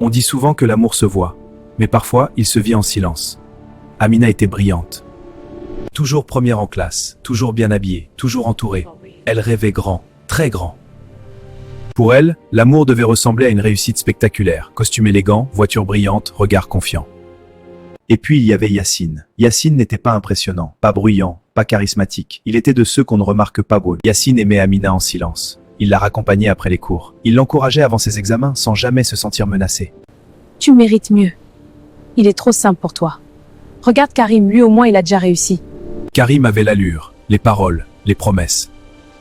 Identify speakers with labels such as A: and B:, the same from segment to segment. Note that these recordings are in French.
A: On dit souvent que l'amour se voit, mais parfois il se vit en silence. Amina était brillante. Toujours première en classe, toujours bien habillée, toujours entourée. Elle rêvait grand, très grand. Pour elle, l'amour devait ressembler à une réussite spectaculaire. Costume élégant, voiture brillante, regard confiant. Et puis il y avait Yacine. Yacine n'était pas impressionnant, pas bruyant, pas charismatique. Il était de ceux qu'on ne remarque pas beau. Yacine aimait Amina en silence. Il la raccompagnait après les cours. Il l'encourageait avant ses examens sans jamais se sentir menacé.
B: Tu mérites mieux. Il est trop simple pour toi. Regarde Karim, lui au moins il a déjà réussi.
A: Karim avait l'allure, les paroles, les promesses.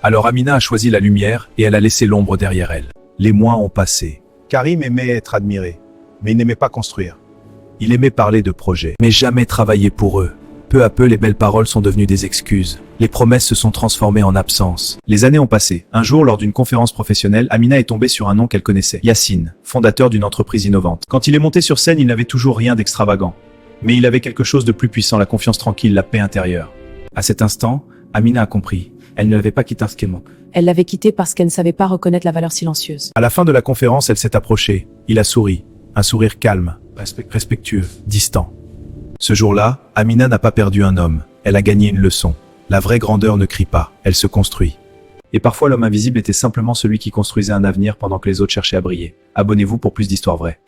A: Alors Amina a choisi la lumière et elle a laissé l'ombre derrière elle. Les mois ont passé. Karim aimait être admiré, mais il n'aimait pas construire. Il aimait parler de projets, mais jamais travailler pour eux. Peu à peu, les belles paroles sont devenues des excuses. Les promesses se sont transformées en absence. Les années ont passé. Un jour, lors d'une conférence professionnelle, Amina est tombée sur un nom qu'elle connaissait. Yacine, fondateur d'une entreprise innovante. Quand il est monté sur scène, il n'avait toujours rien d'extravagant. Mais il avait quelque chose de plus puissant, la confiance tranquille, la paix intérieure. À cet instant, Amina a compris. Elle ne l'avait pas quitté seulement.
B: Elle l'avait quitté parce qu'elle ne savait pas reconnaître la valeur silencieuse.
A: À la fin de la conférence, elle s'est approchée. Il a souri. Un sourire calme, respectueux, distant. Ce jour-là, Amina n'a pas perdu un homme. Elle a gagné une leçon. La vraie grandeur ne crie pas, elle se construit. Et parfois l'homme invisible était simplement celui qui construisait un avenir pendant que les autres cherchaient à briller. Abonnez-vous pour plus d'histoires vraies.